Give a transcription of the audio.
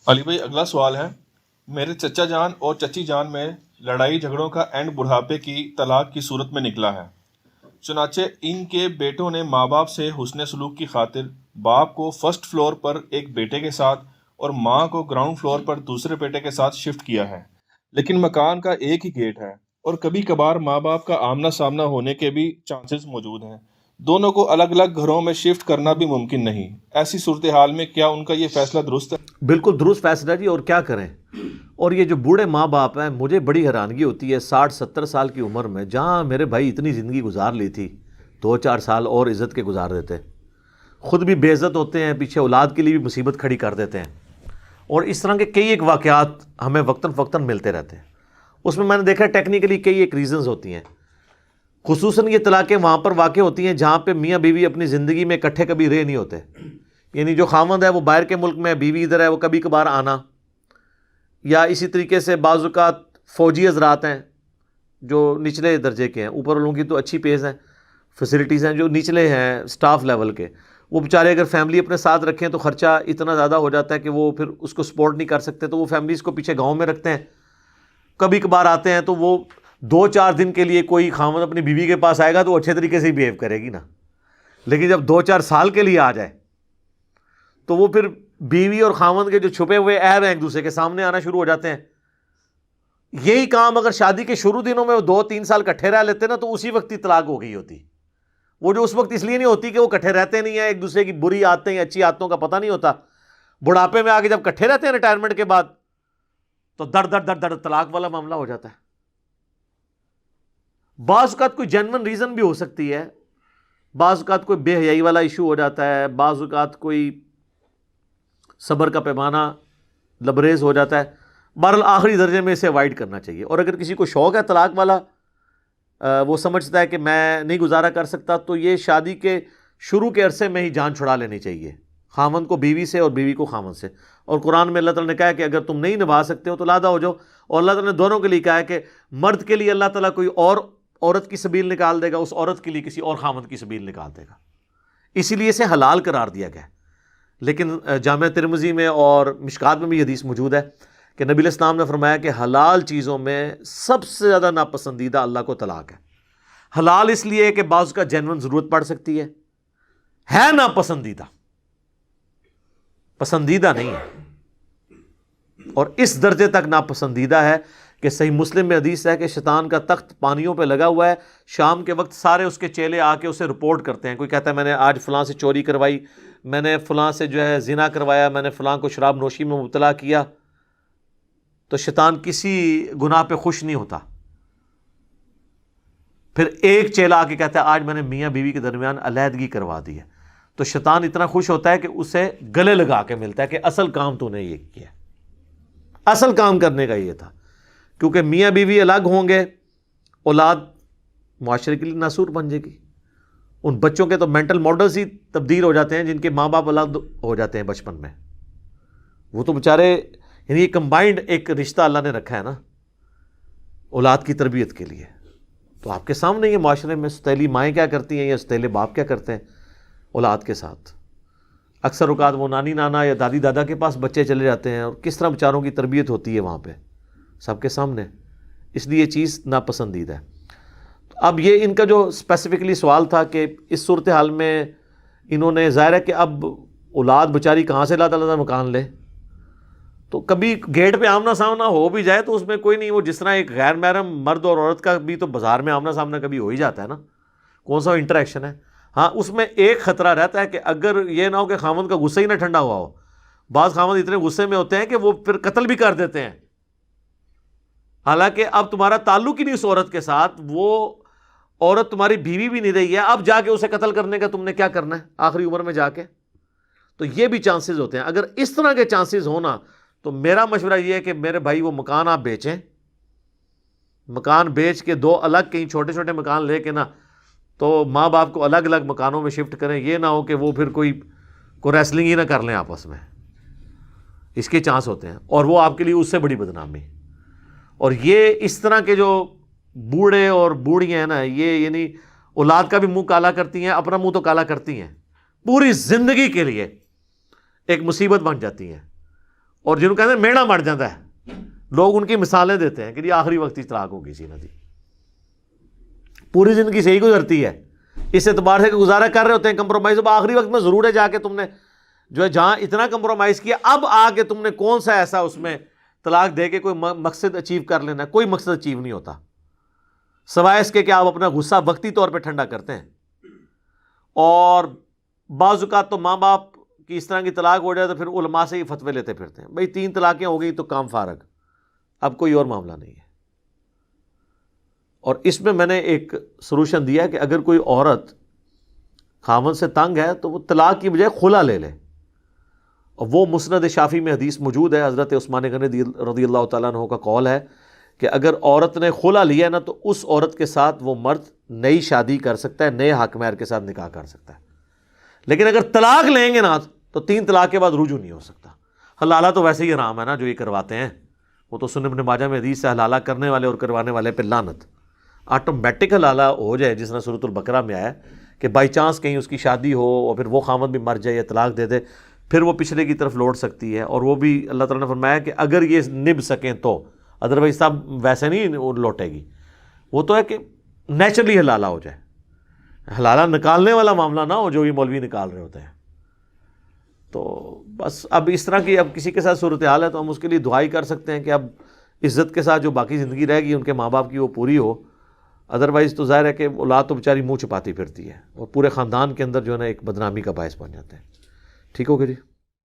علی بھائی اگلا سوال ہے، میرے چچا جان اور چچی جان میں لڑائی جھگڑوں کا اینڈ بڑھاپے کی طلاق کی صورت میں نکلا ہے۔ چنانچہ ان کے بیٹوں نے ماں باپ سے حسن سلوک کی خاطر باپ کو فرسٹ فلور پر ایک بیٹے کے ساتھ اور ماں کو گراؤنڈ فلور پر دوسرے بیٹے کے ساتھ شفٹ کیا ہے، لیکن مکان کا ایک ہی گیٹ ہے اور کبھی کبھار ماں باپ کا آمنا سامنا ہونے کے بھی چانسز موجود ہیں۔ دونوں کو الگ الگ گھروں میں شفٹ کرنا بھی ممکن نہیں۔ ایسی صورتحال میں کیا ان کا یہ فیصلہ درست ہے؟ بالکل درست فیصلہ جی، اور کیا کریں۔ اور یہ جو بوڑھے ماں باپ ہیں، مجھے بڑی حیرانگی ہوتی ہے 60-70 سال کی عمر میں، جہاں میرے بھائی اتنی زندگی گزار لی تھی، 2-4 سال اور عزت کے گزار دیتے، خود بھی بے عزت ہوتے ہیں، پیچھے اولاد کے لیے بھی مصیبت کھڑی کر دیتے ہیں۔ اور اس طرح کے کئی ایک واقعات ہمیں وقتاً فوقتاً ملتے رہتے ہیں۔ اس میں نے دیکھا ٹیکنیکلی کئی ایک ریزنز ہوتی ہیں، خصوصاً یہ طلاقیں وہاں پر واقع ہوتی ہیں جہاں پہ میاں بیوی اپنی زندگی میں اکٹھے کبھی رہ نہیں ہوتے، یعنی جو خاوند ہے وہ باہر کے ملک میں، بیوی ادھر ہے، وہ کبھی کبھار آنا، یا اسی طریقے سے بعض اوقات فوجی حضرات ہیں جو نچلے درجے کے ہیں، اوپر والوں کی تو اچھی پیز ہیں، فیسلٹیز ہیں، جو نچلے ہیں سٹاف لیول کے، وہ بیچارے اگر فیملی اپنے ساتھ رکھیں تو خرچہ اتنا زیادہ ہو جاتا ہے کہ وہ پھر اس کو سپورٹ نہیں کر سکتے، تو وہ فیملیز کو پیچھے گاؤں میں رکھتے ہیں۔ کبھی کبھار آتے ہیں تو وہ 2-4 دن کے لیے کوئی خاوند اپنی بیوی کے پاس آئے گا تو اچھے طریقے سے ہی بیہیو کرے گی نا، لیکن جب 2-4 سال کے لیے آ جائے تو وہ پھر بیوی اور خاوند کے جو چھپے ہوئے عیب ہیں ایک دوسرے کے سامنے آنا شروع ہو جاتے ہیں۔ یہی کام اگر شادی کے شروع دنوں میں وہ 2-3 سال کٹھے رہ لیتے نا تو اسی وقت ہی طلاق ہو گئی ہوتی۔ وہ جو اس وقت اس لیے نہیں ہوتی کہ وہ کٹھے رہتے نہیں ہیں، ایک دوسرے کی بری عادتیں یا اچھی عادتوں کا پتہ نہیں ہوتا، بڑھاپے میں آ کے جب کٹھے رہتے ہیں ریٹائرمنٹ کے بعد تو در طلاق والا معاملہ ہو جاتا ہے۔ بعض اوقات کوئی جینون ریزن بھی ہو سکتی ہے، بعض اوقات کوئی بے حیائی والا ایشو ہو جاتا ہے، بعض اوقات کوئی صبر کا پیمانہ لبریز ہو جاتا ہے۔ بہرحال آخری درجے میں اسے اوائڈ کرنا چاہیے، اور اگر کسی کو شوق ہے طلاق والا، وہ سمجھتا ہے کہ میں نہیں گزارا کر سکتا، تو یہ شادی کے شروع کے عرصے میں ہی جان چھڑا لینی چاہیے، خاوند کو بیوی سے اور بیوی کو خاوند سے۔ اور قرآن میں اللہ تعالیٰ نے کہا ہے کہ اگر تم نہیں نبھا سکتے ہو تو علیحدہ ہو جاؤ، اور اللہ تعالیٰ نے دونوں کے لیے کہا ہے کہ مرد کے لیے اللہ تعالیٰ کوئی اور عورت کی سبیل نکال دے گا، اس عورت کے لیے کسی اور خاوند کی سبیل نکال دے گا، اسی لیے اسے حلال قرار دیا گیا ہے۔ لیکن جامع ترمذی میں اور مشکات میں بھی حدیث موجود ہے کہ نبی علیہ السلام نے فرمایا کہ حلال چیزوں میں سب سے زیادہ ناپسندیدہ اللہ کو طلاق ہے۔ حلال اس لیے کہ بعض کا جینون ضرورت پڑ سکتی ہے ناپسندیدہ، پسندیدہ نہیں ہے، اور اس درجے تک ناپسندیدہ ہے کہ صحیح مسلم میں حدیث ہے کہ شیطان کا تخت پانیوں پہ لگا ہوا ہے، شام کے وقت سارے اس کے چیلے آ کے اسے رپورٹ کرتے ہیں۔ کوئی کہتا ہے میں نے آج فلاں سے چوری کروائی، میں نے فلاں سے جو ہے زنا کروایا، میں نے فلاں کو شراب نوشی میں مبتلا کیا، تو شیطان کسی گناہ پہ خوش نہیں ہوتا۔ پھر ایک چیلا آ کے کہتا ہے آج میں نے میاں بیوی کے درمیان علیحدگی کروا دی ہے، تو شیطان اتنا خوش ہوتا ہے کہ اسے گلے لگا کے ملتا ہے کہ اصل کام تو نے یہ کیا، اصل کام کرنے کا یہ تھا، کیونکہ میاں بیوی الگ ہوں گے، اولاد معاشرے کے لیے ناسور بن جائے گی۔ ان بچوں کے تو مینٹل ماڈلز ہی تبدیل ہو جاتے ہیں جن کے ماں باپ الگ ہو جاتے ہیں بچپن میں، وہ تو بیچارے، یعنی یہ کمبائنڈ ایک رشتہ اللہ نے رکھا ہے نا اولاد کی تربیت کے لیے۔ تو آپ کے سامنے یہ معاشرے میں ستیلی مائیں کیا کرتی ہیں یا ستیلے باپ کیا کرتے ہیں اولاد کے ساتھ۔ اکثر اوقات وہ نانی نانا یا دادی دادا کے پاس بچے چلے جاتے ہیں، اور کس طرح بیچاروں کی تربیت ہوتی ہے وہاں پہ سب کے سامنے، اس لیے یہ چیز ناپسندیدہ ہے۔ اب یہ ان کا جو اسپیسیفکلی سوال تھا کہ اس صورتحال میں انہوں نے، ظاہر ہے کہ اب اولاد بیچاری کہاں سے اللہ تعالیٰ مکان لے، تو کبھی گیٹ پہ آمنا سامنا ہو بھی جائے تو اس میں کوئی نہیں، وہ جس طرح ایک غیر محرم مرد اور عورت کا بھی تو بازار میں آمنا سامنا کبھی ہو ہی جاتا ہے نا، کون سا انٹریکشن ہے۔ ہاں اس میں ایک خطرہ رہتا ہے کہ اگر یہ نہ ہو کہ خاوند کا غصہ ہی نہ ٹھنڈا ہوا ہو، بعض خاوند اتنے غصے میں ہوتے ہیں کہ وہ پھر قتل بھی کر دیتے ہیں، حالانکہ اب تمہارا تعلق ہی نہیں اس عورت کے ساتھ، وہ عورت تمہاری بیوی بھی نہیں رہی ہے، اب جا کے اسے قتل کرنے کا تم نے کیا کرنا ہے آخری عمر میں جا کے۔ تو یہ بھی چانسز ہوتے ہیں۔ اگر اس طرح کے چانسز ہونا تو میرا مشورہ یہ ہے کہ میرے بھائی وہ مکان آپ بیچیں، مکان بیچ کے 2 الگ کہیں چھوٹے چھوٹے مکان لے کے نا، تو ماں باپ کو الگ الگ مکانوں میں شفٹ کریں، یہ نہ ہو کہ وہ پھر کوئی ریسلنگ ہی نہ کر لیں آپس میں، اس کے چانس ہوتے ہیں، اور وہ آپ کے لیے اس سے بڑی بدنامی۔ اور یہ اس طرح کے جو بوڑھے اور بوڑھیاں ہیں نا، یہ یعنی اولاد کا بھی منہ کالا کرتی ہیں، اپنا منہ تو کالا کرتی ہیں، پوری زندگی کے لیے ایک مصیبت بن جاتی ہیں۔ اور جنہوں کہتے ہیں میڑا مر جاتا ہے، لوگ ان کی مثالیں دیتے ہیں کہ جی آخری وقت ہی طلاق ہو گئی سی ندی، پوری زندگی صحیح گزرتی ہے اس اعتبار سے کہ گزارا کر رہے ہوتے ہیں کمپرومائز، اب آخری وقت میں ضرور ہے جا کے تم نے جو ہے جہاں اتنا کمپرومائز کیا، اب آ کے تم نے کون سا ایسا اس میں طلاق دے کے کوئی مقصد اچیو کر لینا ہے؟ کوئی مقصد اچیو نہیں ہوتا سوائے اس کے کہ آپ اپنا غصہ وقتی طور پہ ٹھنڈا کرتے ہیں. اور بعض اوقات تو ماں باپ کی اس طرح کی طلاق ہو جائے تو پھر علماء سے ہی فتوے لیتے پھرتے ہیں، بھئی 3 طلاقیں ہو گئی تو کام فارغ، اب کوئی اور معاملہ نہیں ہے. اور اس میں نے ایک سلوشن دیا کہ اگر کوئی عورت خاوند سے تنگ ہے تو وہ طلاق کی بجائے خلا لے لے، اور وہ مسند شافعی میں حدیث موجود ہے، حضرت عثمان غنی رضی اللہ تعالیٰ عنہ کا قول ہے کہ اگر عورت نے خلا لیا نا تو اس عورت کے ساتھ وہ مرد نئی شادی کر سکتا ہے، نئے حق مہر کے ساتھ نکاح کر سکتا ہے. لیکن اگر طلاق لیں گے نا تو 3 طلاق کے بعد رجوع نہیں ہو سکتا. حلالہ تو ویسے ہی حرام ہے نا جو یہ کرواتے ہیں، وہ تو سنن ابن ماجہ میں حدیث ہے حلالہ کرنے والے اور کروانے والے پہ لعنت. آٹومیٹک حلالہ ہو جائے جس طرح سورۃ البقرہ میں آیا کہ بائی چانس کہیں اس کی شادی ہو اور پھر وہ خامد بھی مر جائے یا طلاق دے دے، پھر وہ پچھلے کی طرف لوٹ سکتی ہے. اور وہ بھی اللہ تعالیٰ نے فرمایا کہ اگر یہ نبھ سکیں تو، ادروائز صاحب ویسے نہیں لوٹے گی. وہ تو ہے کہ نیچرلی حلالہ ہو جائے، حلالہ نکالنے والا معاملہ نہ ہو جو یہ مولوی نکال رہے ہوتے ہیں. تو بس اب اس طرح کی اب کسی کے ساتھ صورتحال ہے تو ہم اس کے لیے دعائی کر سکتے ہیں کہ اب عزت کے ساتھ جو باقی زندگی رہے گی ان کے ماں باپ کی وہ پوری ہو. ادروائز تو ظاہر ہے کہ اولاد تو بیچاری منہ چھپاتی پھرتی ہے اور پورے خاندان کے اندر جو ہے نا ایک بدنامی کا باعث بن جاتے ہیں. ٹھیک ہو گیا جی.